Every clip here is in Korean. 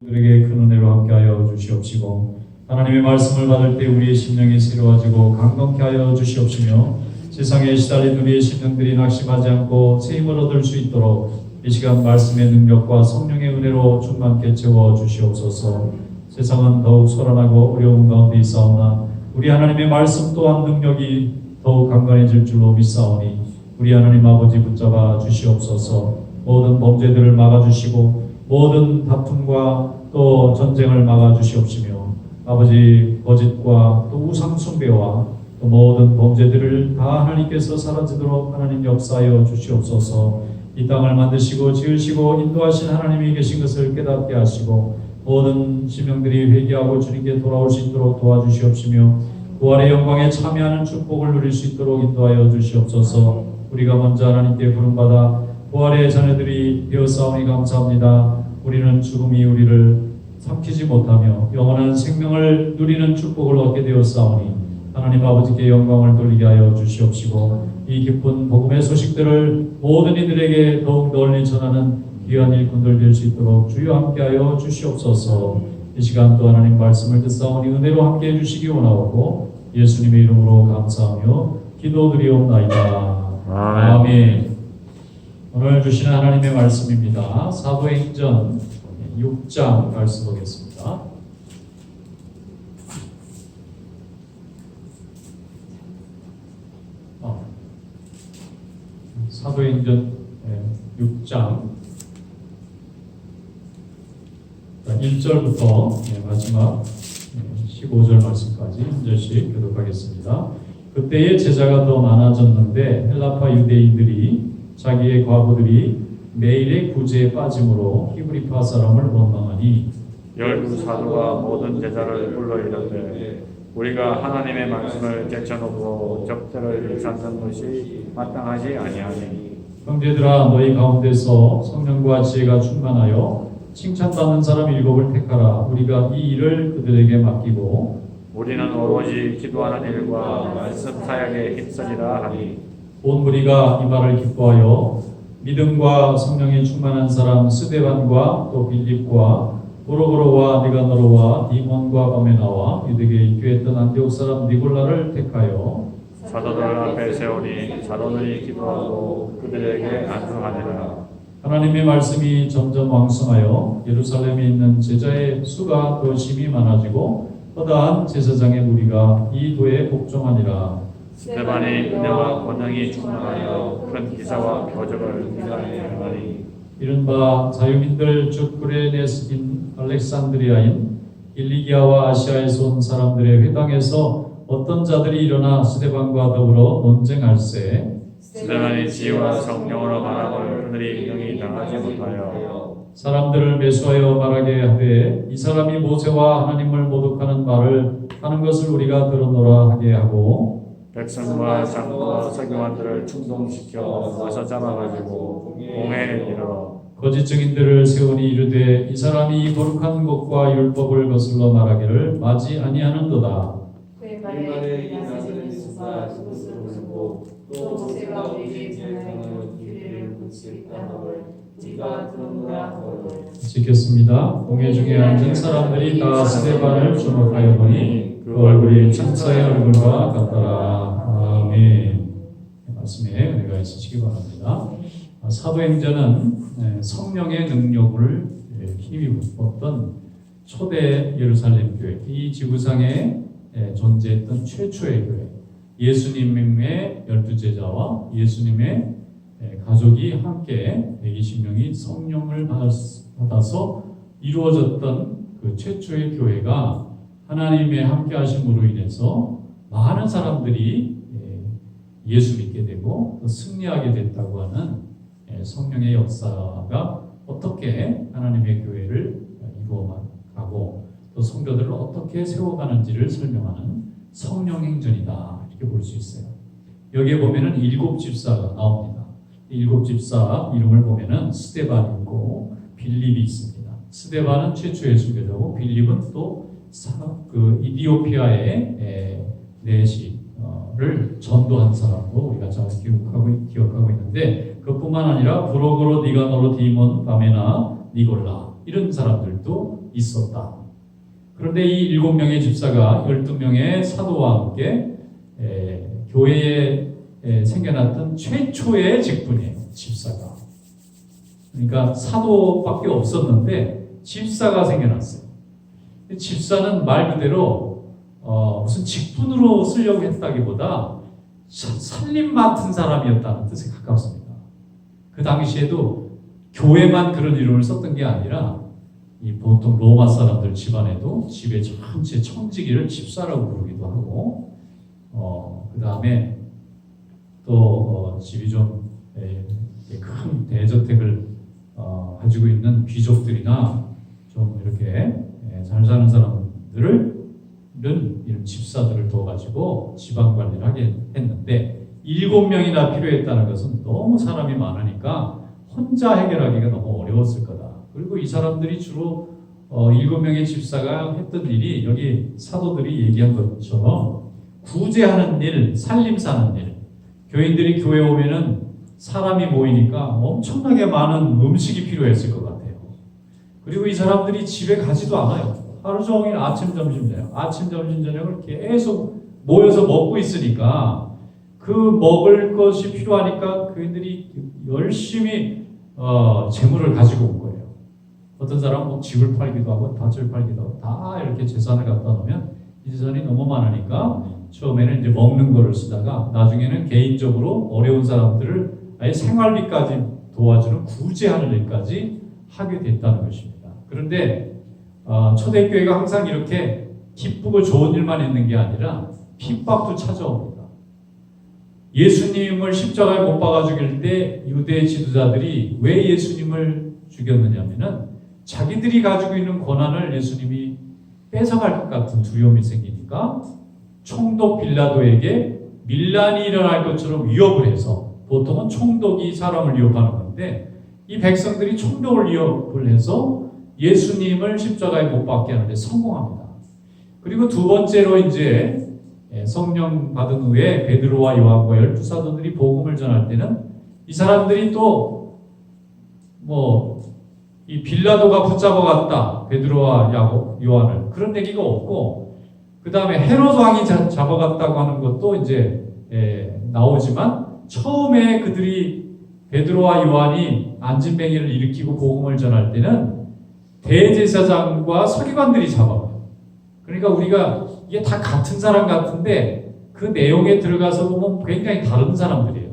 우리에게 큰 은혜로 함께하여 주시옵시고 하나님의 말씀을 받을 때 우리의 심령이 새로워지고 강건케 하여 주시옵시며 세상에 시달린 우리의 심령들이 낙심하지 않고 새 힘을 얻을 수 있도록 이 시간 말씀의 능력과 성령의 은혜로 충만케 채워 주시옵소서. 세상은 더욱 소란하고 어려운 가운데 있사오나 우리 하나님의 말씀 또한 능력이 더욱 강건해질 줄로 믿사오니 우리 하나님 아버지 붙잡아 주시옵소서. 모든 범죄들을 막아주시고 모든 다툼과 또 전쟁을 막아주시옵시며 아버지 거짓과 또 우상 숭배와 또 모든 범죄들을 다 하나님께서 사라지도록 하나님 역사하여 주시옵소서. 이 땅을 만드시고 지으시고 인도하신 하나님이 계신 것을 깨닫게 하시고 모든 심령들이 회개하고 주님께 돌아올 수 있도록 도와주시옵시며 부활의 영광에 참여하는 축복을 누릴 수 있도록 인도하여 주시옵소서. 우리가 먼저 하나님께 부름받아 부활의 자녀들이 되었사오니 감사합니다. 우리는 죽음이 우리를 삼키지 못하며 영원한 생명을 누리는 축복을 얻게 되었사오니 하나님 아버지께 영광을 돌리게 하여 주시옵시고 이 기쁜 복음의 소식들을 모든 이들에게 더욱 널리 전하는 귀한 일꾼들 될 수 있도록 주여 함께하여 주시옵소서. 이 시간 또 하나님 말씀을 듣사오니 은혜로 함께해 주시기 원하옵고 예수님의 이름으로 감사하며 기도드리옵나이다. 아멘. 오늘 주시는 하나님의 말씀입니다. 사도행전 6장 말씀 보겠습니다. 사도행전 6장 1절부터 마지막 15절 말씀까지 한 절씩 교독하겠습니다. 그때의 제자가 더 많아졌는데 헬라파 유대인들이 자기의 과부들이 매일의 구제에 빠짐으로 히브리파 사람을 원망하니 열두 사도가 모든 제자를 불러 이르되 우리가 하나님의 말씀을 제쳐놓고 적들을 찾는 것이 마땅하지 아니하니 형제들아 너희 가운데서 성령과 지혜가 충만하여 칭찬받는 사람 7을 택하라. 우리가 이 일을 그들에게 맡기고 우리는 오로지 기도하는 일과 말씀 사역에 힘쓰리라 하니 온 무리가 이 말을 기뻐하여 믿음과 성령에 충만한 사람 스데반과 또 빌립과 보로보로와 니가노로와 디몬과 바메나와 유대교에 입교했던 안디옥 사람 니골라를 택하여 사도들 앞에 세우니 사도들이 기도하고 그들에게 안수하니라. 하나님의 말씀이 점점 왕성하여 예루살렘에 있는 제자의 수가 더 심히 많아지고 허다한 제사장의 무리가 이 도에 복종하니라. 스데반이 은혜와 권능이 충만하여 큰 기사와 표적을 행하니 이른바 자유민들 즉 구레네스인 알렉산드리아인 일리기아와 아시아에서 온 사람들의 회당에서 어떤 자들이 일어나 스데반과 더불어 논쟁할세 스데반이 지혜와 성령으로 말함을 그들이 능히 당하지 못하여 사람들을 매수하여 말하게 하되 이 사람이 모세와 하나님을 모독하는 말을 하는 것을 우리가 들었노라 하게 하고 백성과 장로와 서기관들을 충동시켜 와서 잡아가지고 공회에 이르러 거짓 증인들을 세우니 이르되 이 사람이 이 거룩한 것과 율법을 거슬러 말하기를 마지 아니하는도다. 그의 말에 이 나사렛 예수가 그것을 모르고 또 모세가 우리에게 전하여 규례를 묻히겠다 하걸 네가 들었노라 하거늘. 지켰습니다. 공회 중에 앉은 사람들이 다 스데반을 주목하여 보니 그 얼굴이 천사의 얼굴과 같더라. 아멘. 말씀에 은혜가 있으시기 바랍니다. 사도행전은 성령의 능력을 힘입었던 초대 예루살렘 교회, 이 지구상에 존재했던 최초의 교회, 예수님의 12제자와 예수님의 가족이 함께 120명이 성령을 받아서 이루어졌던 그 최초의 교회가 하나님의 함께 하심으로 인해서 많은 사람들이 예수 믿게 되고 또 승리하게 됐다고 하는 성령의 역사가 어떻게 하나님의 교회를 이루어가고 또 성도들을 어떻게 세워가는지를 설명하는 성령 행전이다 이렇게 볼 수 있어요. 여기에 보면은 7 집사가 나옵니다. 7 집사 이름을 보면은 스데반이 있고 빌립이 있습니다. 스데반은 최초의 순교자고 빌립은 또 그 이디오피아의 내시를 전도한 사람으로 우리가 잘 기억하고 있는데 그뿐만 아니라 브로그로 니가노로 디몬 바메나 니골라 이런 사람들도 있었다. 그런데 이 7명의 집사가 12명의 사도와 함께 교회에 생겨났던 최초의 직분이에요. 집사가. 그러니까 사도밖에 없었는데 집사가 생겨났어요. 집사는 말 그대로 무슨 직분으로 쓰려고 했다기보다 살림 맡은 사람이었다는 뜻에 가깝습니다. 그 당시에도 교회만 그런 이름을 썼던 게 아니라 이 보통 로마 사람들 집안에도 집의 전체 청지기를 집사라고 부르기도 하고 그 다음에 또 집이 좀 큰 대저택을 가지고 있는 귀족들이나 좀 이렇게 잘 사는 사람들을 이런 집사들을 둬가지고 지방 관리를 하게 했는데 7명이나 필요했다는 것은 너무 사람이 많으니까 혼자 해결하기가 너무 어려웠을 거다. 그리고 이 사람들이 주로 7명의 집사가 했던 일이 여기 사도들이 얘기한 것처럼 구제하는 일, 살림사는 일. 교인들이 교회 오면은 사람이 모이니까 엄청나게 많은 음식이 필요했을 것 같아요. 그리고 이 사람들이 집에 가지도 않아요. 하루 종일 아침, 점심, 저녁, 아침, 점심, 저녁을 계속 모여서 먹고 있으니까 그 먹을 것이 필요하니까 교인들이 열심히 재물을 가지고 온 거예요. 어떤 사람은 뭐 집을 팔기도 하고 밭을 팔기도 하고 다 이렇게 재산을 갖다 놓으면 이 재산이 너무 많으니까 처음에는 이제 먹는 거를 쓰다가 나중에는 개인적으로 어려운 사람들을 아예 생활비까지 도와주는 구제하는 일까지 하게 됐다는 것입니다. 그런데 초대교회가 항상 이렇게 기쁘고 좋은 일만 있는 게 아니라 핍박도 찾아옵니다. 예수님을 십자가에 못 박아 죽일 때 유대 지도자들이 왜 예수님을 죽였느냐면은 자기들이 가지고 있는 권한을 예수님이 뺏어갈 것 같은 두려움이 생기니까 총독 빌라도에게 밀란이 일어날 것처럼 위협을 해서 보통은 총독이 사람을 위협하는 건데 이 백성들이 총독을 위협을 해서 예수님을 십자가에 못 박게 하는데 성공합니다. 그리고 두 번째로 이제 성령 받은 후에 베드로와 요한과 12사도들이 복음을 전할 때는 이 사람들이 또 이 빌라도가 붙잡아갔다 베드로와 요한을 그런 얘기가 없고 그 다음에 헤롯 왕이 잡아갔다고 하는 것도 이제 나오지만 처음에 그들이 베드로와 요한이 안진뱅이를 일으키고 복음을 전할 때는 대제사장과 서기관들이 잡아가요. 그러니까 우리가 이게 다 같은 사람 같은데 그 내용에 들어가서 보면 굉장히 다른 사람들이에요.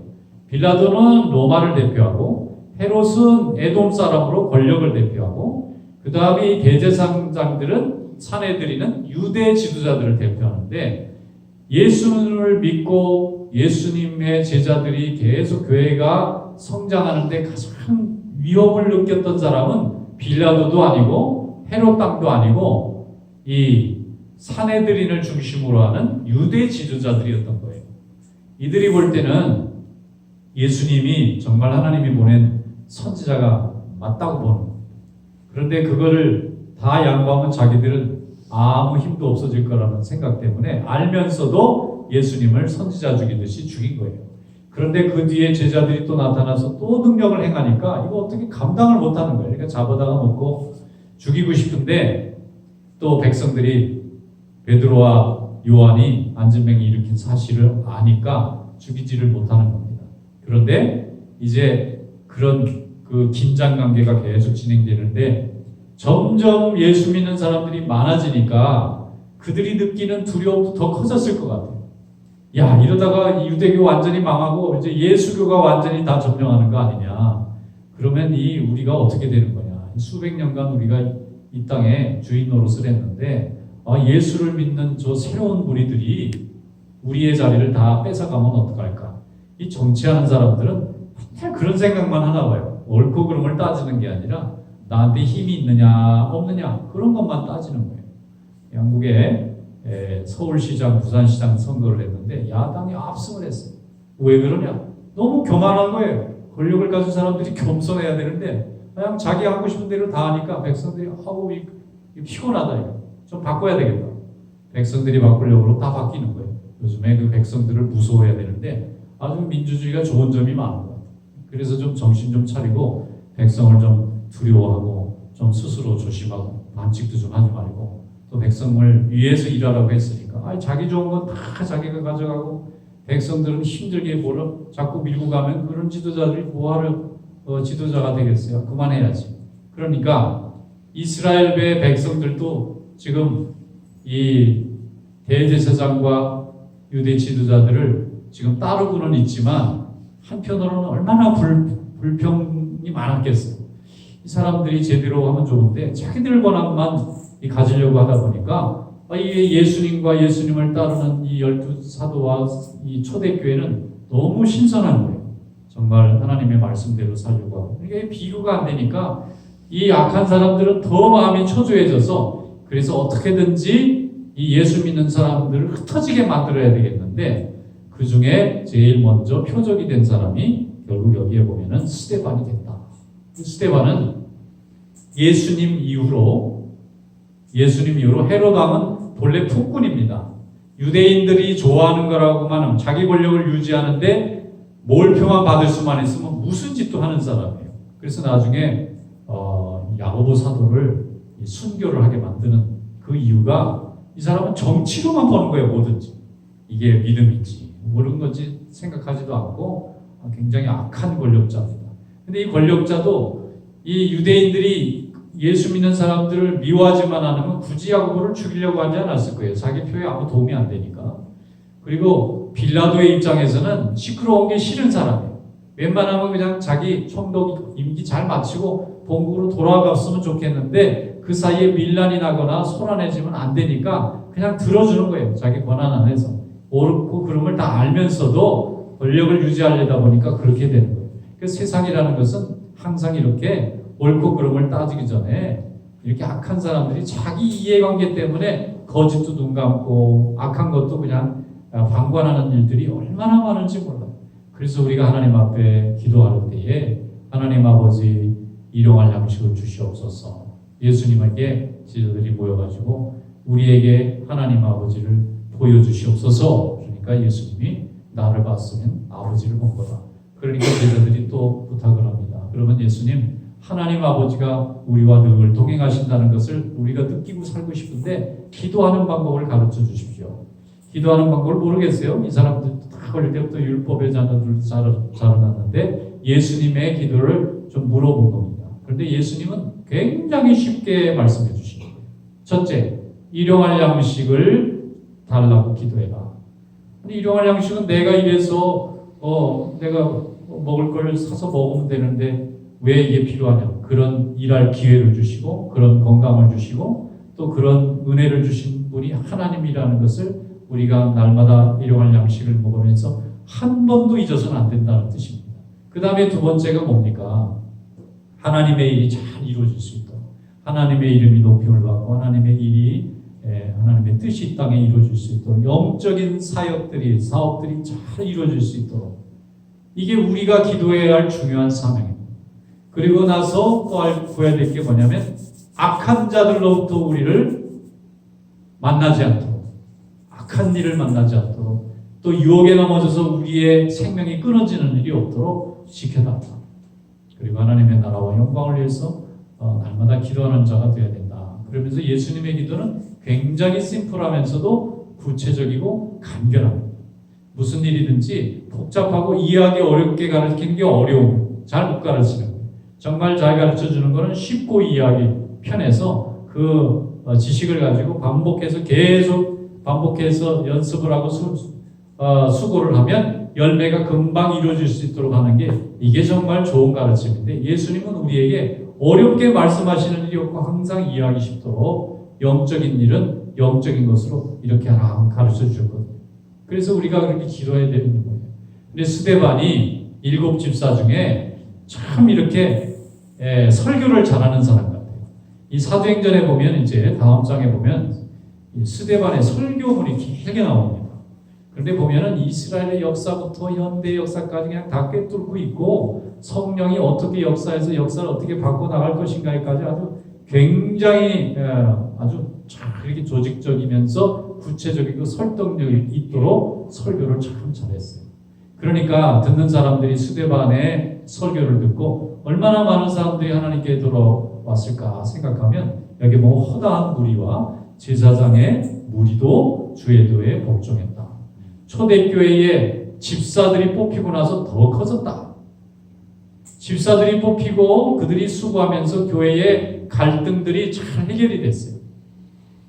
빌라도는 로마를 대표하고 헤롯은 에돔 사람으로 권력을 대표하고 그 다음에 대제사장들은 사내들이는 유대 지도자들을 대표하는데 예수를 믿고 예수님의 제자들이 계속 교회가 성장하는데 가장 위협을 느꼈던 사람은 빌라도도 아니고 헤롯 땅도 아니고 이 사내들인을 중심으로 하는 유대 지도자들이었던 거예요. 이들이 볼 때는 예수님이 정말 하나님이 보낸 선지자가 맞다고 보는 거예요. 그런데 그거를 다 양보하면 자기들은 아무 힘도 없어질 거라는 생각 때문에 알면서도 예수님을 선지자 죽이듯이 죽인 거예요. 그런데 그 뒤에 제자들이 또 나타나서 또 능력을 행하니까 이거 어떻게 감당을 못하는 거예요. 그러니까 잡아다가 먹고 죽이고 싶은데 또 백성들이 베드로와 요한이 안진뱅이 일으킨 사실을 아니까 죽이지를 못하는 겁니다. 그런데 이제 그런 그 긴장 관계가 계속 진행되는데 점점 예수 믿는 사람들이 많아지니까 그들이 느끼는 두려움도 더 커졌을 것 같아요. 야, 이러다가 유대교 완전히 망하고 이제 예수교가 완전히 다 점령하는 거 아니냐. 그러면 우리가 어떻게 되는 거냐. 수백 년간 우리가 이 땅에 주인 노릇을 했는데 예수를 믿는 저 새로운 무리들이 우리의 자리를 다 뺏어가면 어떡할까. 이 정치하는 사람들은 맨날 그런 생각만 하나 봐요. 옳고 그름을 따지는 게 아니라 나한테 힘이 있느냐 없느냐 그런 것만 따지는 거예요. 영국에 서울시장, 부산시장 선거를 했는데 야당이 압승을 했어요. 왜 그러냐? 너무 교만한 거예요. 권력을 가진 사람들이 겸손해야 되는데 그냥 자기 하고 싶은 대로 다 하니까 백성들이 피곤하다 이거. 좀 바꿔야 되겠다. 백성들이 바꾸려고 다 바뀌는 거예요. 요즘에 그 백성들을 무서워해야 되는데 아주 민주주의가 좋은 점이 많은 것 같아요. 그래서 좀 정신 좀 차리고 백성을 좀 두려워하고 좀 스스로 조심하고 반칙도 좀 하지 말고 또 백성을 위해서 일하라고 했으니까 자기 좋은 건 다 자기가 가져가고 백성들은 힘들게 뭐라 자꾸 밀고 가면 그런 지도자들이 뭐하러 지도자가 되겠어요? 그만해야지. 그러니까 이스라엘의 백성들도 지금 이 대제사장과 유대 지도자들을 지금 따르고는 있지만 한편으로는 얼마나 불평이 많았겠어요. 이 사람들이 제대로 하면 좋은데 자기들 권한만 가지려고 하다 보니까 이 예수님과 예수님을 따르는 이 12사도와 이 초대교회는 너무 신선한 거예요. 정말 하나님의 말씀대로 살려고 하고. 이게 비교가 안 되니까 이 악한 사람들은 더 마음이 초조해져서 그래서 어떻게든지 이 예수 믿는 사람들을 흩어지게 만들어야 되겠는데 그 중에 제일 먼저 표적이 된 사람이 결국 여기에 보면은 스데반이 됐다. 스데반은 예수님 이후로 헤롯 왕은 본래 폭군입니다. 유대인들이 좋아하는 거라고만 하면 자기 권력을 유지하는데 몰표만 받을 수만 있으면 무슨 짓도 하는 사람이에요. 그래서 나중에 야고보 사도를 순교를 하게 만드는 그 이유가 이 사람은 정치로만 보는 거예요. 뭐든지. 이게 믿음인지 모르는 건지 생각하지도 않고 굉장히 악한 권력자입니다. 근데 이 권력자도 이 유대인들이 예수 믿는 사람들을 미워하지만 않으면 굳이 야고보를 죽이려고 하지 않았을 거예요. 자기 표에 아무 도움이 안 되니까. 그리고 빌라도의 입장에서는 시끄러운 게 싫은 사람이에요. 웬만하면 그냥 자기 총독 임기 잘 마치고 본국으로 돌아갔으면 좋겠는데 그 사이에 밀란이 나거나 소란해지면 안 되니까 그냥 들어주는 거예요. 자기 권한 안에서. 옳고 그름을 다 알면서도 권력을 유지하려다 보니까 그렇게 되는 거예요. 그래서 세상이라는 것은 항상 이렇게 옳고 그름을 따지기 전에 이렇게 악한 사람들이 자기 이해관계 때문에 거짓도 눈 감고 악한 것도 그냥 방관하는 일들이 얼마나 많은지 몰라요. 그래서 우리가 하나님 앞에 기도할 때에 하나님 아버지 일용할 양식을 주시옵소서. 예수님에게 지도들이 모여가지고 우리에게 하나님 아버지를 보여주시옵소서. 그러니까 예수님이 나를 봤으면 아버지를 본 거다. 그러니까 제자들이 또 부탁을 합니다. 그러면 예수님 하나님 아버지가 우리와 늘 동행하신다는 것을 우리가 느끼고 살고 싶은데 기도하는 방법을 가르쳐 주십시오. 기도하는 방법을 모르겠어요. 이 사람들도 다 어릴 때부터 율법의 자녀들도 자라났는데 예수님의 기도를 좀 물어본 겁니다. 그런데 예수님은 굉장히 쉽게 말씀해 주시는 거예요. 첫째, 일용할 양식을 달라고 기도해라. 일용할 양식은 내가 이래서 내가 먹을 걸 사서 먹으면 되는데 왜 이게 필요하냐. 그런 일할 기회를 주시고 그런 건강을 주시고 또 그런 은혜를 주신 분이 하나님이라는 것을 우리가 날마다 일용할 양식을 먹으면서 한 번도 잊어서는 안 된다는 뜻입니다. 그 다음에 두 번째가 뭡니까? 하나님의 일이 잘 이루어질 수 있도록 하나님의 이름이 높임을 받고 하나님의 일이 하나님의 뜻이 이 땅에 이루어질 수 있도록 영적인 사역들이 사업들이 잘 이루어질 수 있도록 이게 우리가 기도해야 할 중요한 사명입니다. 그리고 나서 또 구해야 될 게 뭐냐면 악한 자들로부터 우리를 만나지 않도록 악한 일을 만나지 않도록 또 유혹에 넘어져서 우리의 생명이 끊어지는 일이 없도록 지켜달라. 그리고 하나님의 나라와 영광을 위해서 날마다 기도하는 자가 되어야 된다. 그러면서 예수님의 기도는 굉장히 심플하면서도 구체적이고 간결합니다. 무슨 일이든지 복잡하고 이해하기 어렵게 가르치는 게 어려워요. 잘 못 가르치는 거예요. 정말 잘 가르쳐주는 거는 쉽고 이해하기 편해서 그 지식을 가지고 계속 반복해서 연습을 하고 수고를 하면 열매가 금방 이루어질 수 있도록 하는 게 이게 정말 좋은 가르침인데 예수님은 우리에게 어렵게 말씀하시는 일이 없고 항상 이해하기 쉽도록 영적인 일은 영적인 것으로 이렇게 하나 가르쳐 주셨거든요. 그래서 우리가 그렇게 기도해야 되는 거예요. 근데 스데반이 7 집사 중에 참 이렇게 설교를 잘하는 사람 같아요. 이 사도행전에 보면 이제 다음 장에 보면 스데반의 설교문이 길게 나옵니다. 그런데 보면은 이스라엘의 역사부터 현대 역사까지 그냥 다 꿰뚫고 있고 성령이 어떻게 역사해서 역사를 어떻게 바꿔 나갈 것인가에까지 아주 굉장히 아주 참 이렇게 조직적이면서 구체적이고 설득력이 있도록 설교를 참 잘했어요. 그러니까 듣는 사람들이 스데반의 설교를 듣고 얼마나 많은 사람들이 하나님께 돌아왔을까 생각하면 여기 뭐 허다한 무리와 제사장의 무리도 주의도에 복종했다. 초대교회에 집사들이 뽑히고 나서 더 커졌다. 집사들이 뽑히고 그들이 수고하면서 교회의 갈등들이 잘 해결이 됐어요.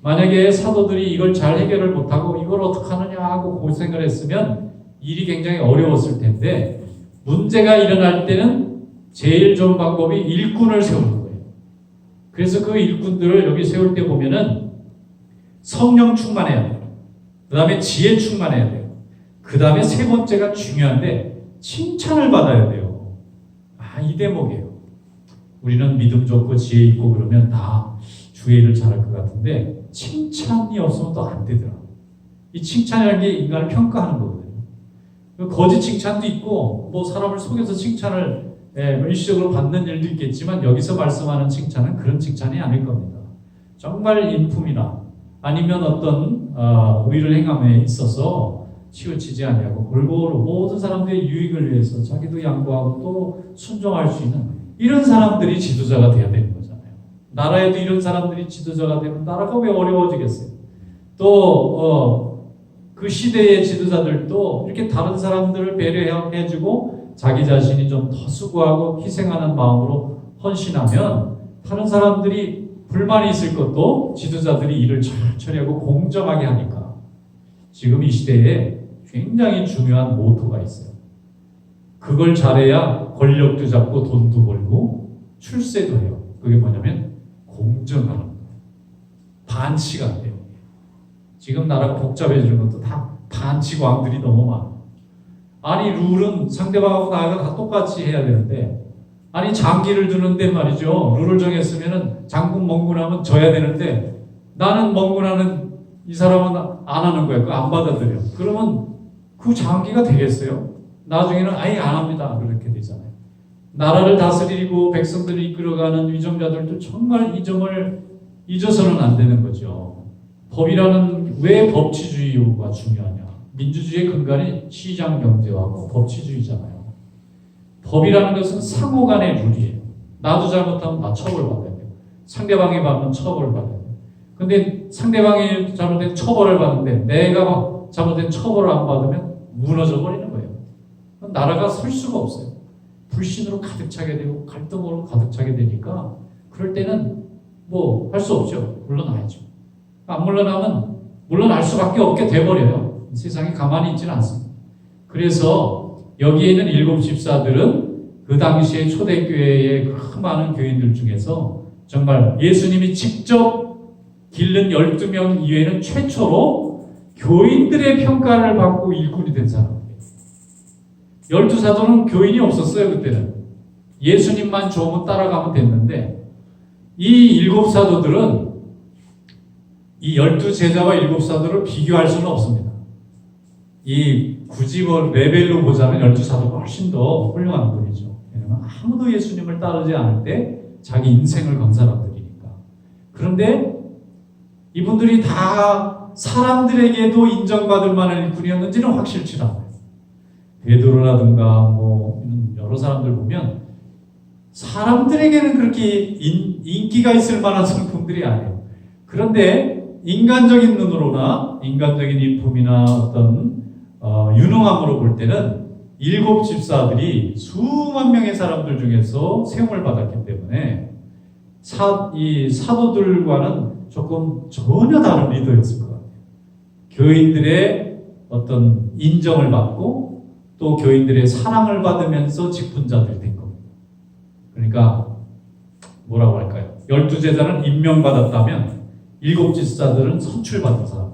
만약에 사도들이 이걸 잘 해결을 못하고 이걸 어떻게 하느냐 하고 고생을 했으면 일이 굉장히 어려웠을 텐데, 문제가 일어날 때는 제일 좋은 방법이 일꾼을 세우는 거예요. 그래서 그 일꾼들을 여기 세울 때 보면은 성령 충만해야 돼요. 그 다음에 지혜 충만해야 돼요. 그 다음에 세 번째가 중요한데 칭찬을 받아야 돼요. 이 대목이에요. 우리는 믿음 좋고 지혜 있고 그러면 다 주의 일을 잘할 것 같은데 칭찬이 없으면 또 안 되더라. 이 칭찬이라는 게 인간을 평가하는 거거든요. 거짓 칭찬도 있고 뭐 사람을 속여서 칭찬을 일시적으로 받는 일도 있겠지만, 여기서 말씀하는 칭찬은 그런 칭찬이 아닐 겁니다. 정말 인품이나 아니면 어떤 의를 행함에 있어서 치우치지 아니하고 골고루 모든 사람들의 유익을 위해서 자기도 양보하고 또 순종할 수 있는 이런 사람들이 지도자가 돼야 되는 거잖아요. 나라에도 이런 사람들이 지도자가 되면 나라가 왜 어려워지겠어요? 또 그 시대의 지도자들도 이렇게 다른 사람들을 배려해주고 자기 자신이 좀 더 수고하고 희생하는 마음으로 헌신하면 다른 사람들이 불만이 있을 것도 지도자들이 일을 잘 처리하고 공정하게 하니까. 지금 이 시대에 굉장히 중요한 모토가 있어요. 그걸 잘해야 권력도 잡고 돈도 벌고 출세도 해요. 그게 뭐냐면 공정하는 거예요. 반칙 안 돼요. 지금 나라가 복잡해지는 것도 다 반칙 왕들이 너무 많아. 아니 룰은 상대방하고 나가 다 똑같이 해야 되는데, 아니 장기를 두는데 말이죠, 룰을 정했으면은 장군 멍군하면 져야 되는데 나는 멍군하는 이 사람은 안 하는 거예요. 그거 안 받아들여. 그러면 그 장기가 되겠어요? 나중에는 아예 안 합니다. 그렇게 되잖아요. 나라를 다스리고 백성들을 이끌어가는 위정자들도 정말 이 점을 잊어서는 안 되는 거죠. 법이라는, 왜 법치주의가 중요하냐? 민주주의의 근간이 시장 경제하고 법치주의잖아요. 법이라는 것은 상호 간의 룰이에요. 나도 잘못하면 나 처벌받아야 돼요. 상대방이 받으면 처벌받아야 돼요. 근데 상대방이 잘못된 처벌을 받는데 내가 잘못된 처벌을 안 받으면 무너져 버리는 거예요. 나라가 설 수가 없어요. 불신으로 가득 차게 되고 갈등으로 가득 차게 되니까 그럴 때는 뭐 할 수 없죠. 물러나야죠. 안 물러나면 물러날 수밖에 없게 돼버려요. 세상이 가만히 있지는 않습니다. 그래서 여기에 있는 7 집사들은 그 당시에 초대교회의 그 많은 교인들 중에서 정말 예수님이 직접 기른 12명 이외에는 최초로 교인들의 평가를 받고 일꾼이 된 사람이에요. 12사도는 교인이 없었어요. 그때는 예수님만 좋으면 따라가면 됐는데, 이 7사도들은 이 12제자와 7사도를 비교할 수는 없습니다. 이 굳이 레벨로 보자면 12사도가 훨씬 더 훌륭한 분이죠. 왜냐하면 아무도 예수님을 따르지 않을 때 자기 인생을 건 사람들이니까. 그런데 이분들이 다 사람들에게도 인정받을 만한 일꾼이었는지는 확실치 않아요. 베드로라든가 뭐 여러 사람들 보면 사람들에게는 그렇게 인기가 있을 만한 성품들이 아니에요. 그런데 인간적인 눈으로나 인간적인 인품이나 어떤 유능함으로 볼 때는 7 집사들이 수만 명의 사람들 중에서 세움을 받았기 때문에 이 사도들과는 조금 전혀 다른 리더였을 것 같아요. 교인들의 어떤 인정을 받고 또 교인들의 사랑을 받으면서 직분자들이 된 겁니다. 그러니까 뭐라고 할까요? 12제자는 임명받았다면 7 집사들은 선출받은 사람.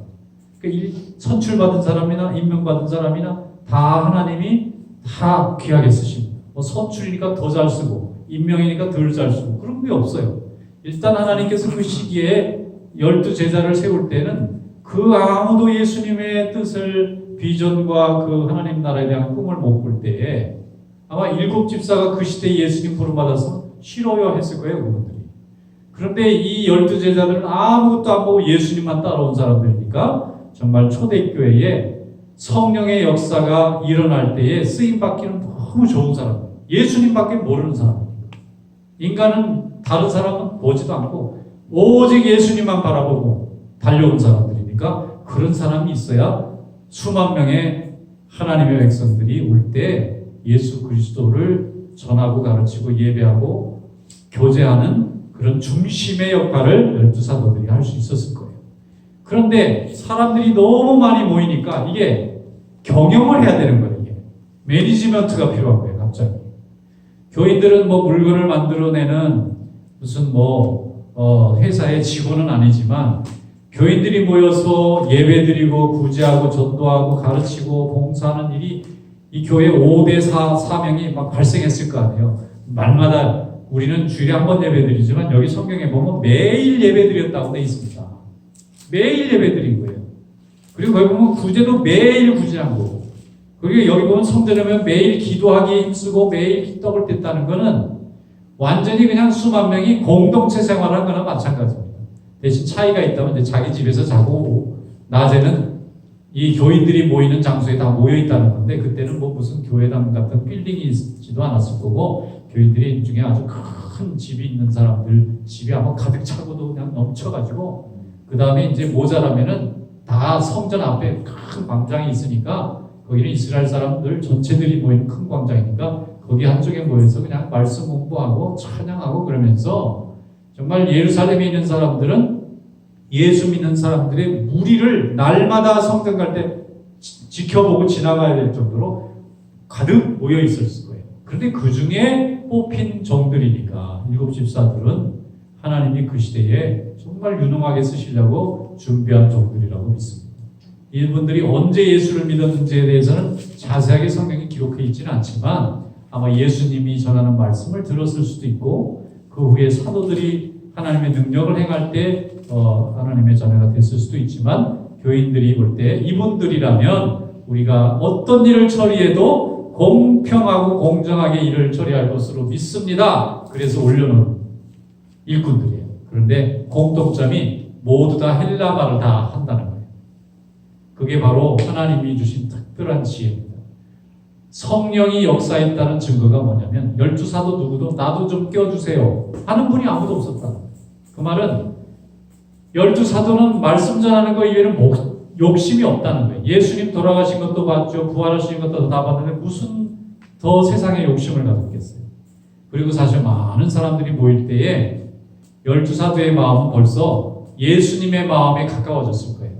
그러니까 선출받은 사람이나 임명받은 사람이나 다 하나님이 다 귀하게 쓰십니다. 뭐 선출이니까 더 잘 쓰고 임명이니까 덜 잘 쓰고 그런 게 없어요. 일단 하나님께서 그 시기에 12제자를 세울 때는 그 아무도 예수님의 뜻을, 비전과 그 하나님 나라에 대한 꿈을 못 볼 때에 아마 7 집사가 그 시대에 예수님 부름받아서 싫어요 했을 거예요, 그분들이. 그런데 이 12제자들은 아무것도 안 보고 예수님만 따라온 사람들이니까 정말 초대교회에 성령의 역사가 일어날 때에 쓰임받기는 너무 좋은 사람이에요. 예수님밖에 모르는 사람이에요. 인간은 다른 사람은 보지도 않고 오직 예수님만 바라보고 달려온 사람들이니까 그런 사람이 있어야 수만 명의 하나님의 백성들이 올 때 예수 그리스도를 전하고 가르치고 예배하고 교제하는 그런 중심의 역할을 12사도들이 할 수 있었을 거예요. 그런데 사람들이 너무 많이 모이니까 이게 경영을 해야 되는 거예요. 이게 매니지먼트가 필요한 거예요. 갑자기 교인들은 뭐 물건을 만들어내는 무슨 회사의 직원은 아니지만 교인들이 모여서 예배드리고 구제하고 전도하고 가르치고 봉사하는 일이 이 교회 5대 사명이 막 발생했을 거 아니에요. 말마다 우리는 주일에 한 번 예배드리지만 여기 성경에 보면 매일 예배드렸다고 돼 있습니다. 매일 예배드린 거예요. 그리고 거기 보면 구제도 매일 구제한 거고, 그리고 여기 보면 성전에 보면 매일 기도하기에 힘쓰고 매일 떡을 뗐다는 거는 완전히 그냥 수만 명이 공동체 생활한 거나 마찬가지입니다. 대신 차이가 있다면 이제 자기 집에서 자고 오고, 낮에는 이 교인들이 모이는 장소에 다 모여 있다는 건데, 그때는 뭐 무슨 교회당 같은 빌딩이 있지도 않았을 거고, 교인들이 중에 아주 큰 집이 있는 사람들 집이 아마 가득 차고도 그냥 넘쳐가지고, 그 다음에 이제 모자라면은 다 성전 앞에 큰 광장이 있으니까 거기는 이스라엘 사람들 전체들이 모이는 큰 광장이니까 거기 한쪽에 모여서 그냥 말씀 공부하고 찬양하고 그러면서 정말 예루살렘에 있는 사람들은 예수 믿는 사람들의 무리를 날마다 성전 갈 때 지켜보고 지나가야 될 정도로 가득 모여 있었을 거예요. 그런데 그 중에 뽑힌 종들이니까 일곱 집사들은 하나님이 그 시대에 정말 유능하게 쓰시려고 준비한 종들이라고 믿습니다. 이분들이 언제 예수를 믿었는지에 대해서는 자세하게 성경에 기록해 있지는 않지만 아마 예수님이 전하는 말씀을 들었을 수도 있고 그 후에 사도들이 하나님의 능력을 행할 때 하나님의 자녀가 됐을 수도 있지만 교인들이 볼 때 이분들이라면 우리가 어떤 일을 처리해도 공평하고 공정하게 일을 처리할 것으로 믿습니다. 그래서 올려놓은 일꾼들이에요. 그런데 공통점이 모두 다 헬라말을 다 한다는 거예요. 그게 바로 하나님이 주신 특별한 지혜입니다. 성령이 역사했다는 증거가 뭐냐면 12사도 누구도 나도 좀 껴주세요 하는 분이 아무도 없었다. 그 말은 12사도는 말씀 전하는 거 이외에는 욕심이 없다는 거예요. 예수님 돌아가신 것도 봤죠. 부활하신 것도 다 봤는데 무슨 더 세상에 욕심을 가졌겠어요. 그리고 사실 많은 사람들이 모일 때에 12사도의 마음은 벌써 예수님의 마음에 가까워졌을 거예요.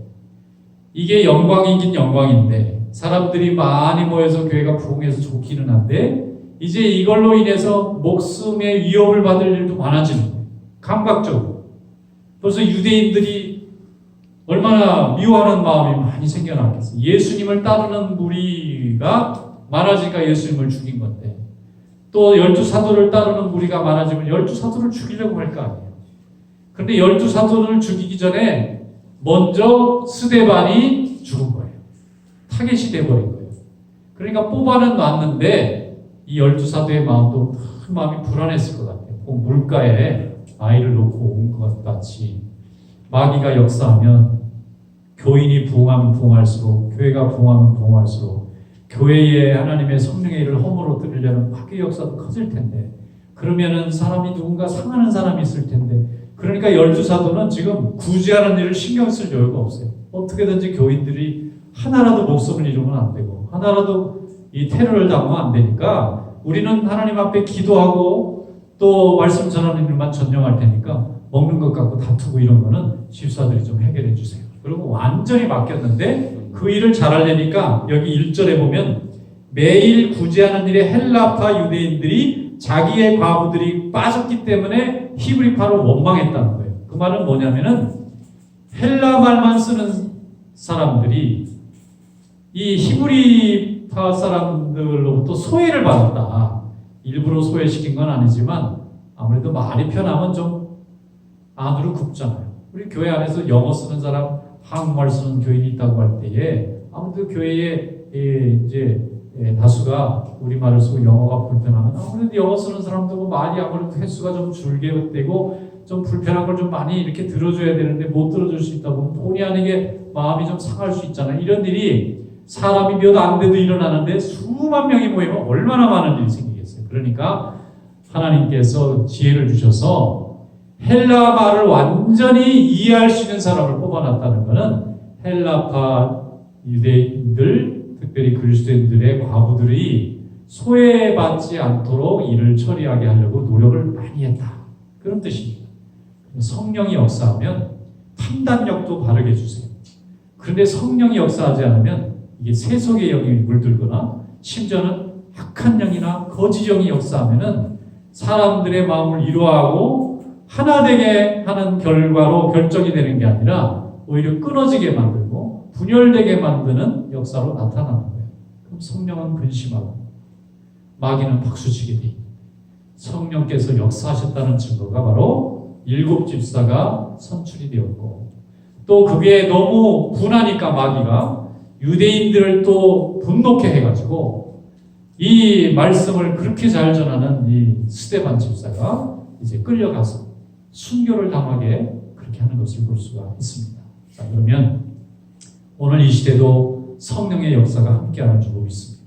이게 영광이긴 영광인데 사람들이 많이 모여서 교회가 부흥해서 좋기는 한데 이제 이걸로 인해서 목숨의 위협을 받을 일도 많아지는 거예요. 감각적으로. 벌써 유대인들이 얼마나 미워하는 마음이 많이 생겨나겠어요. 예수님을 따르는 무리가 많아지니까 예수님을 죽인 건데 또 12사도를 따르는 무리가 많아지면 12사도를 죽이려고 할 거 아니에요. 그런데 12사도를 죽이기 전에 먼저 스데반이 죽은 거예요. 타겟이 돼버린 거예요. 그러니까 뽑아는 놨는데 이 12사도의 마음도 마음이 불안했을 것 같아요. 꼭 물가에 아이를 놓고 온 것 같이 마귀가 역사하면 교인이 부흥하면 부흥할수록 교회가 부흥하면 부흥할수록 교회에 하나님의 성령의 일을 허물어 들으려는 마귀의 역사도 커질 텐데 그러면은 사람이 누군가 상하는 사람이 있을 텐데 그러니까 12사도는 지금 구제하는 일을 신경 쓸 여유가 없어요. 어떻게든지 교인들이 하나라도 목숨을 잃으면 안 되고 하나라도 이 테러를 당하면 안 되니까 우리는 하나님 앞에 기도하고 또 말씀 전하는 일만 전념할 테니까 먹는 것 갖고 다투고 이런 거는 집사들이 좀 해결해 주세요. 그리고 완전히 맡겼는데 그 일을 잘하려니까 여기 1절에 보면 매일 구제하는 일에 헬라파 유대인들이 자기의 과부들이 빠졌기 때문에 히브리파로 원망했다는 거예요. 그 말은 뭐냐면은 헬라 말만 쓰는 사람들이 이 히브리파 사람들로부터 소외를 받았다. 일부러 소외시킨 건 아니지만 아무래도 말이 편하면 좀 안으로 굽잖아요. 우리 교회 안에서 영어 쓰는 사람, 한국말 쓰는 교인이 있다고 할 때에 아무래도 교회에 이제 다수가 우리말을 쓰고 영어가 불편하면 아무래도 영어 쓰는 사람도 말이 아무래도 횟수가 좀 줄게 되고 좀 불편한 걸 좀 많이 이렇게 들어줘야 되는데 못 들어줄 수 있다 보면 본의 아니게 마음이 좀 상할 수 있잖아요. 이런 일이 사람이 몇 안 돼도 일어나는데 수만 명이 모이면 얼마나 많은 일이 생기겠어요. 그러니까 하나님께서 지혜를 주셔서 헬라 말을 완전히 이해할 수 있는 사람을 뽑아놨다는 것은 헬라파 유대인들, 특별히 그리스도인들의 과부들이 소외받지 않도록 일을 처리하게 하려고 노력을 많이 했다. 그런 뜻입니다. 성령이 역사하면 판단력도 바르게 주세요. 그런데 성령이 역사하지 않으면 이게 세속의 영이 물들거나 심지어는 악한 영이나 거짓 영이 역사하면은 사람들의 마음을 이루하고 하나 되게 하는 결과로 결정이 되는 게 아니라 오히려 끊어지게 만들고 분열되게 만드는 역사로 나타나는 거예요. 그럼 성령은 근심하고 마귀는 박수치게 돼. 성령께서 역사하셨다는 증거가 바로 7 집사가 선출이 되었고, 또 그게 너무 분하니까 마귀가 유대인들을 또 분노케 해가지고 이 말씀을 그렇게 잘 전하는 이 스데반 집사가 이제 끌려가서 순교를 당하게 그렇게 하는 것을 볼 수가 있습니다. 자, 그러면 오늘 이 시대도 성령의 역사가 함께하는 줄 믿습니다.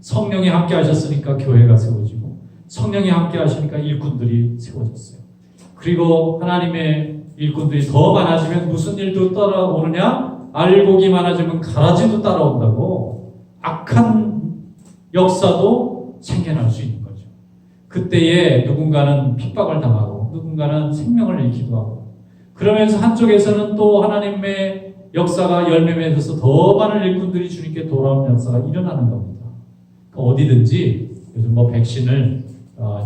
성령이 함께 하셨으니까 교회가 세워지고 성령이 함께 하시니까 일꾼들이 세워졌어요. 그리고 하나님의 일꾼들이 더 많아지면 무슨 일도 따라오느냐? 알곡이 많아지면 가라지도 따라온다고 악한 역사도 생겨날 수 있는 거죠. 그때에 누군가는 핍박을 당하고 누군가는 생명을 잃기도 하고, 그러면서 한쪽에서는 또 하나님의 역사가 열매 맺어서 더 많은 일꾼들이 주님께 돌아오는 역사가 일어나는 겁니다. 그러니까 어디든지 요즘 뭐 백신을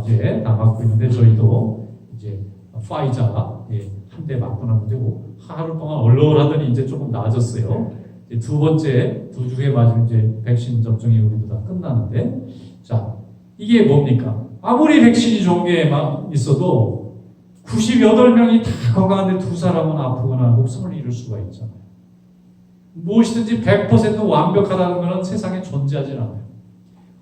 이제 다 맞고 있는데 저희도 이제 파이자 한 대 맞고 났는데 하루 동안 얼얼하더니 이제 조금 나아졌어요. 이제 두 번째 2주에 맞으면 이제 백신 접종이 우리도 다 끝나는데, 자, 이게 뭡니까? 아무리 백신이 좋은 게 있어도 98명이 다 건강한데 2사람은 아프거나 목숨을 잃을 수가 있잖아요. 무엇이든지 100% 완벽하다는 것은 세상에 존재하지 않아요.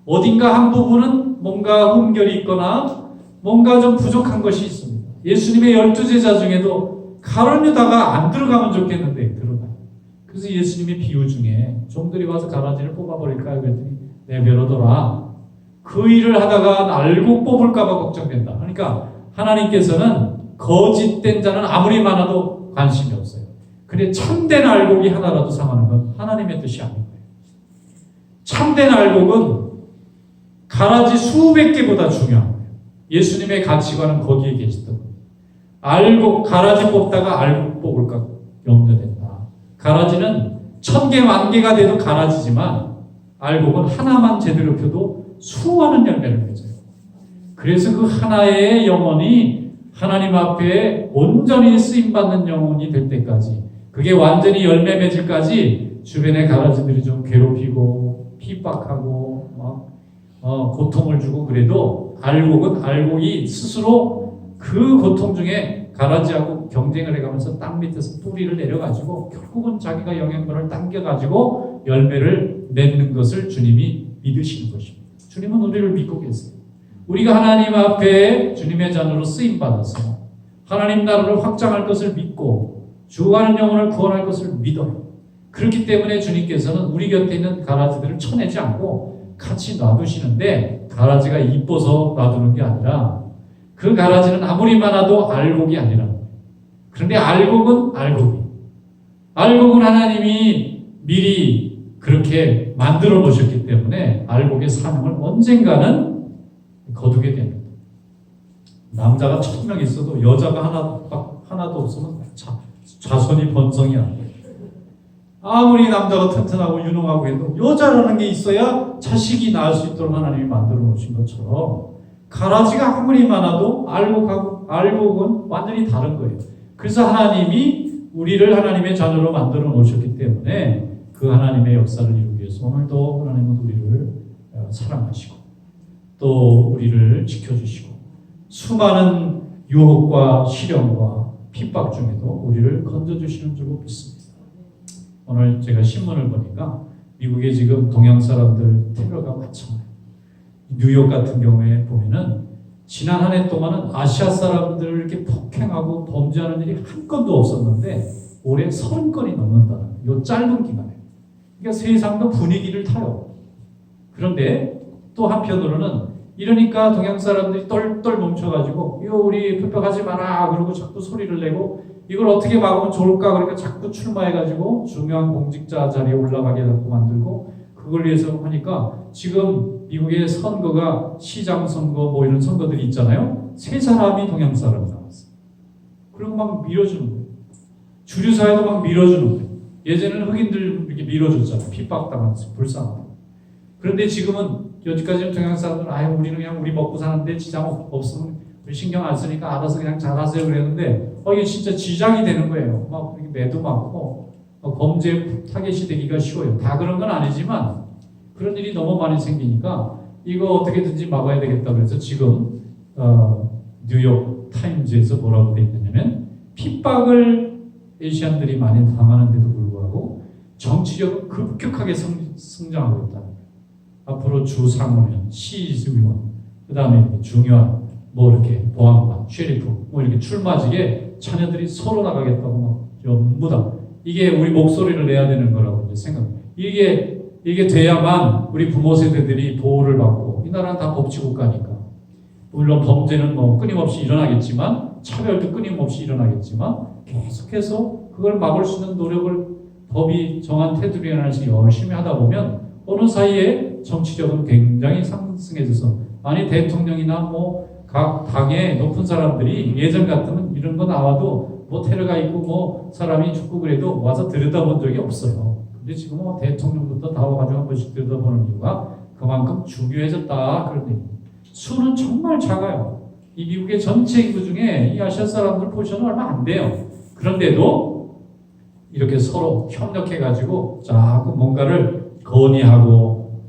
어딘가 한 부분은 뭔가 흠결이 있거나 뭔가 좀 부족한 것이 있습니다. 예수님의 12제자 중에도 가룟 유다가 안 들어가면 좋겠는데 들어가요. 그래서 예수님의 비유 중에 종들이 와서 가라지를 뽑아버릴까 그랬더니 내버려둬라. 그 일을 하다가 알고 뽑을까 봐 걱정된다. 그러니까 하나님께서는 거짓된 자는 아무리 많아도 관심이 없어요. 근데 참된 알곡이 하나라도 상하는 건 하나님의 뜻이 아닌 거예요. 참된 알곡은 가라지 수백 개보다 중요한 거예요. 예수님의 가치관은 거기에 계시던 거예요. 알곡, 가라지 뽑다가 알곡 뽑을까 염려된다. 가라지는 1000개, 10,000개가 돼도 가라지지만 알곡은 하나만 제대로 펴도 수많은 열매를 맺어요. 그래서 그 하나의 영혼이 하나님 앞에 온전히 쓰임받는 영혼이 될 때까지, 그게 완전히 열매 맺을까지 주변의 가라지들이 좀 괴롭히고 핍박하고 고통을 주고 그래도 알곡은 알곡이 스스로 그 고통 중에 가라지하고 경쟁을 해가면서 땅 밑에서 뿌리를 내려가지고 결국은 자기가 영양분을 당겨가지고 열매를 맺는 것을 주님이 믿으시는 것입니다. 주님은 우리를 믿고 계세요. 우리가 하나님 앞에 주님의 자녀로 쓰임받아서 하나님 나라를 확장할 것을 믿고 죽어가는 영혼을 구원할 것을 믿어요. 그렇기 때문에 주님께서는 우리 곁에 있는 가라지들을 쳐내지 않고 같이 놔두시는데, 가라지가 이뻐서 놔두는 게 아니라 그 가라지는 아무리 많아도 알곡이 아니라, 그런데 알곡은 알곡은 하나님이 미리 그렇게 만들어 놓으셨기 때문에 알곡의 사명을 언젠가는 거두게 됩니다. 남자가 1000명 있어도 여자가 하나도 없으면 자손이 번성이 안 돼요. 아무리 남자가 튼튼하고 유능하고 해도 여자라는 게 있어야 자식이 낳을 수 있도록 하나님이 만들어 놓으신 것처럼, 가라지가 아무리 많아도 알곡은 완전히 다른 거예요. 그래서 하나님이 우리를 하나님의 자녀로 만들어 놓으셨기 때문에 그 하나님의 역사를 이루기 위해서 오늘도 하나님은 우리를 사랑하시고 또 우리를 지켜주시고 수많은 유혹과 시련과 핍박 중에도 우리를 건져주시는 줄로 믿습니다. 오늘 제가 신문을 보니까 미국에 지금 동양 사람들 테러가 많잖아요. 뉴욕 같은 경우에 보면은 지난 한 해 동안은 아시아 사람들을 이렇게 폭행하고 범죄하는 일이 한 건도 없었는데 올해 30건이 넘는다는 이 짧은 기간에. 그러니까 세상도 분위기를 타요. 그런데 또 한편으로는 이러니까 동양 사람들이 똘똘 뭉쳐가지고 이거 우리 핍박하지 마라 그러고 자꾸 소리를 내고 이걸 어떻게 막으면 좋을까 그러니까 자꾸 출마해가지고 중요한 공직자 자리에 올라가게 자꾸 만들고 그걸 위해서 하니까 지금 미국의 선거가 시장 선거 뭐 이런 선거들이 있잖아요. 3사람이 동양 사람이 나왔어요. 그리고 막 밀어주는 거예요. 주류 사회도 막 밀어주는 거예요. 예전에는 흑인들 이렇게 밀어줬잖아요. 핍박당하면서 불쌍하고. 그런데 지금은 여기까지는 동양 사람들은 아유 우리는 그냥 우리 먹고 사는데 지장 없으면 신경 안 쓰니까 알아서 그냥 잘하세요 그랬는데 이게 진짜 지장이 되는 거예요. 막 매도 많고 범죄 타겟이 되기가 쉬워요. 다 그런 건 아니지만 그런 일이 너무 많이 생기니까 이거 어떻게든지 막아야 되겠다 그래서 지금 뉴욕 타임즈에서 뭐라고 돼 있느냐면 핍박을 에이시안들이 많이 당하는데도 불구하고 정치력은 급격하게 성장하고 있다. 앞으로 주 상무면, 시의원, 그 다음에 중요한 뭐 이렇게 보안관, 쉐리프, 뭐 이렇게 출마직에 자녀들이 서로 나가겠다고 막 전부 다 이게 우리 목소리를 내야 되는 거라고 이제 생각합니다. 이게 돼야만 우리 부모 세대들이 보호를 받고 이 나라는 다 법치국가니까 물론 범죄는 뭐 끊임없이 일어나겠지만 차별도 끊임없이 일어나겠지만 계속해서 그걸 막을 수 있는 노력을 법이 정한 테두리 안에서 열심히 하다 보면 어느 사이에 정치력은 굉장히 상승해져서 아니 대통령이나 뭐 각 당의 높은 사람들이 예전 같으면 이런 거 나와도 뭐 테러가 있고 뭐 사람이 죽고 그래도 와서 들여다본 적이 없어요. 근데 지금 뭐 대통령부터 다 와가지고 한 번씩 들여다보는 이유가 그만큼 중요해졌다 그런 얘기. 수는 정말 작아요. 이 미국의 전체 인구 중에 이 아시아 사람들 포션은 얼마 안 돼요. 그런데도 이렇게 서로 협력해가지고 자꾸 뭔가를 건의하고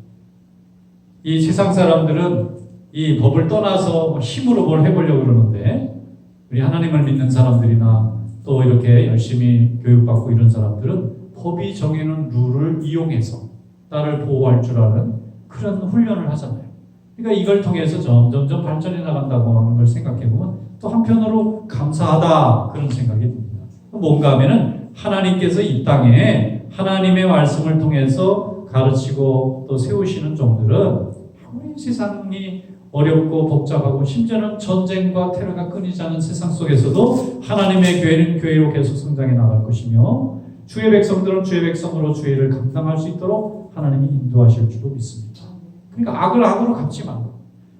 이 세상 사람들은 이 법을 떠나서 힘으로 뭘 해보려고 그러는데 우리 하나님을 믿는 사람들이나 또 이렇게 열심히 교육받고 이런 사람들은 법이 정해놓은 룰을 이용해서 나를 보호할 줄 아는 그런 훈련을 하잖아요. 그러니까 이걸 통해서 점점 발전해 나간다고 하는 걸 생각해보면 또 한편으로 감사하다 그런 생각이 듭니다. 뭔가 하면은 하나님께서 이 땅에 하나님의 말씀을 통해서 가르치고 또 세우시는 종들은 아무리 세상이 어렵고 복잡하고 심지어는 전쟁과 테러가 끊이지 않은 세상 속에서도 하나님의 교회는 교회로 계속 성장해 나갈 것이며 주의 백성들은 주의 백성으로 주의를 감당할 수 있도록 하나님이 인도하실 줄로 믿습니다. 그러니까 악을 악으로 갚지 말고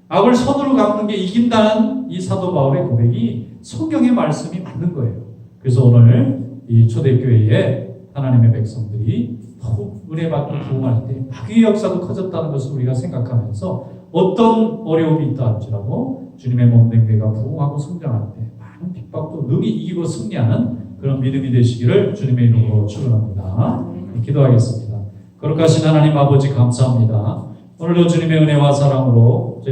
악을 선으로 갚는 게 이긴다는 이 사도 바울의 고백이 성경의 말씀이 맞는 거예요. 그래서 오늘 이 초대교회에 하나님의 백성들이 더욱 은혜 받고 부흥할 때 마귀의 역사도 커졌다는 것을 우리가 생각하면서 어떤 어려움이 있다 할지라도 주님의 몸된 교회가 부흥하고 성장할 때 많은 핍박도 능히 이기고 승리하는 그런 믿음이 되시기를 주님의 이름으로 축원합니다. 기도하겠습니다. 거룩하신 하나님 아버지 감사합니다. 오늘도 주님의 은혜와 사랑으로